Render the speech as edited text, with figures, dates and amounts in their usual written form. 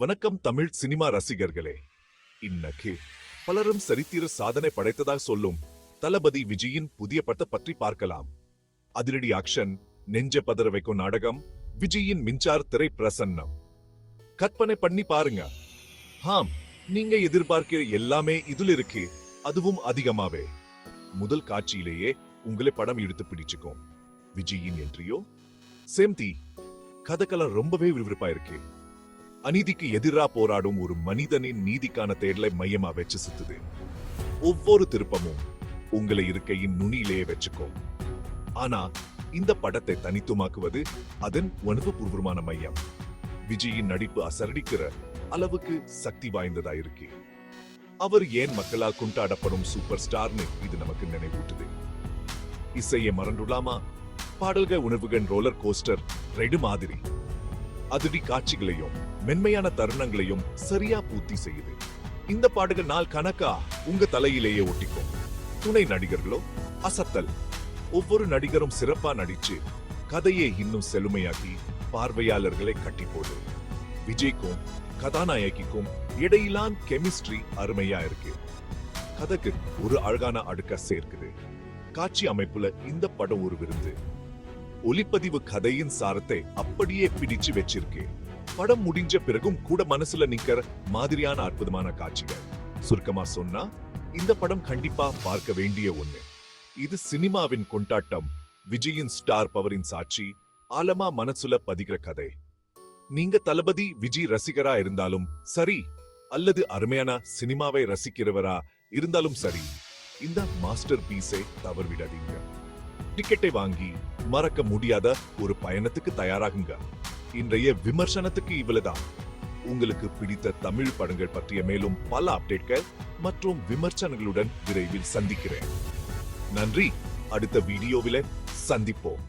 வணக்கம் தமிழ் சினிமா ரசிகர்களே. இன்னைக்கு பலரும் சரித்திர சாதனை படைத்ததாக சொல்லும் தளபதி விஜயின் புதிய படத்தை பற்றி பார்க்கலாம். அதிரடி ஆக்ஷன், நெஞ்ச பதற வைக்கும் நாடகம், விஜயின் மின்சார திரை பிரசன்னம். கற்பனை பண்ணி பாருங்க. ஆம், நீங்க எதிர்பார்க்கிற எல்லாமே இதுல இருக்கு, அதுவும் அதிகமாவே. முதல் காட்சியிலேயே உங்களை படம் எடுத்து பிடிச்சுக்கும். விஜயின் என்றியோ சேம்தி கதைக்கெல்லாம் ரொம்பவே விறுவிறுப்பா இருக்கு. அநீதிக்கு எதிரா போராடும் ஒரு மனிதனின் நீதிக்கான தேடலை மையமா வச்சு சுத்துது. ஒவ்வொரு திருப்பமும் உங்களை இருக்கையின் நுனியிலேயே வச்சுக்கும். ஆனா இந்த படத்தை தனித்துவமாக்குவது அதன் உணர்வுபூர்வமான மையம். விஜயின் நடிப்பு அசரடிக்கிற அளவுக்கு சக்தி வாய்ந்ததா இருக்கு. அவர் ஏன் மக்களால் கொண்டாடப்படும் சூப்பர் ஸ்டார்னு இது நமக்கு நினைவூட்டுது. இசையை மறந்துடாமா, பாடல்கள் உணர்வுகள் ரோலர் கோஸ்டர் ரைடு மாதிரி. அதிரடி காட்சிகளையும் மென்மையான தருணங்களையும் சரியா பூர்த்தி செய்யுது. இந்த பாடல்கள் நாள் கணக்கா உங்க தலையிலேயே ஒட்டிக்கும். துணை நடிகர்களோ அசத்தல். ஒவ்வொரு நடிகரும் சிறப்பா நடிச்சு கதையை இன்னும் செழுமையாக்கி பார்வையாளர்களை கட்டி போடு. விஜய்க்கும் கதாநாயகிக்கும் இடையிலான கெமிஸ்ட்ரி அருமையா இருக்கு. கதைக்கு ஒரு அழகான அடுக்க சேர்க்குது. காட்சி அமைப்புல இந்த படம் ஒரு விருந்து. ஒளிப்பதிவு கதையின் சாரத்தை அப்படியே பிடிச்சு வச்சிருக்கு. படம் முடிஞ்ச பிறகும் கூட மனசுல நிக்கிற மாதிரியான அற்புதமான காட்சிகள். சுருக்கமா சொன்னா இந்த படம் கண்டிப்பா பார்க்க வேண்டிய ஒண்ணு. இது சினிமாவின் கொண்டாட்டம், விஜயின் ஸ்டார் பவரின் சாட்சி, ஆழமா மனசுல பதிகிற கதை. நீங்க தளபதி விஜய் ரசிகரா இருந்தாலும் சரி, அல்லது அருமையான சினிமாவை ரசிக்கிறவரா இருந்தாலும் சரி, இந்த மாஸ்டர் பீஸை தவறவிடாதீங்க. டிக்கெட்டை வாங்கி மறக்க முடியாத ஒரு பயணத்துக்கு தயாராகுங்க. இன்றைய விமர்சனத்துக்கு இவ்வளவுதான். உங்களுக்கு பிடித்த தமிழ் படங்கள் பற்றிய மேலும் பல அப்டேட்கள் மற்றும் விமர்சனங்களுடன் விரைவில் சந்திக்கிறேன். நன்றி. அடுத்த வீடியோவில சந்திப்போம்.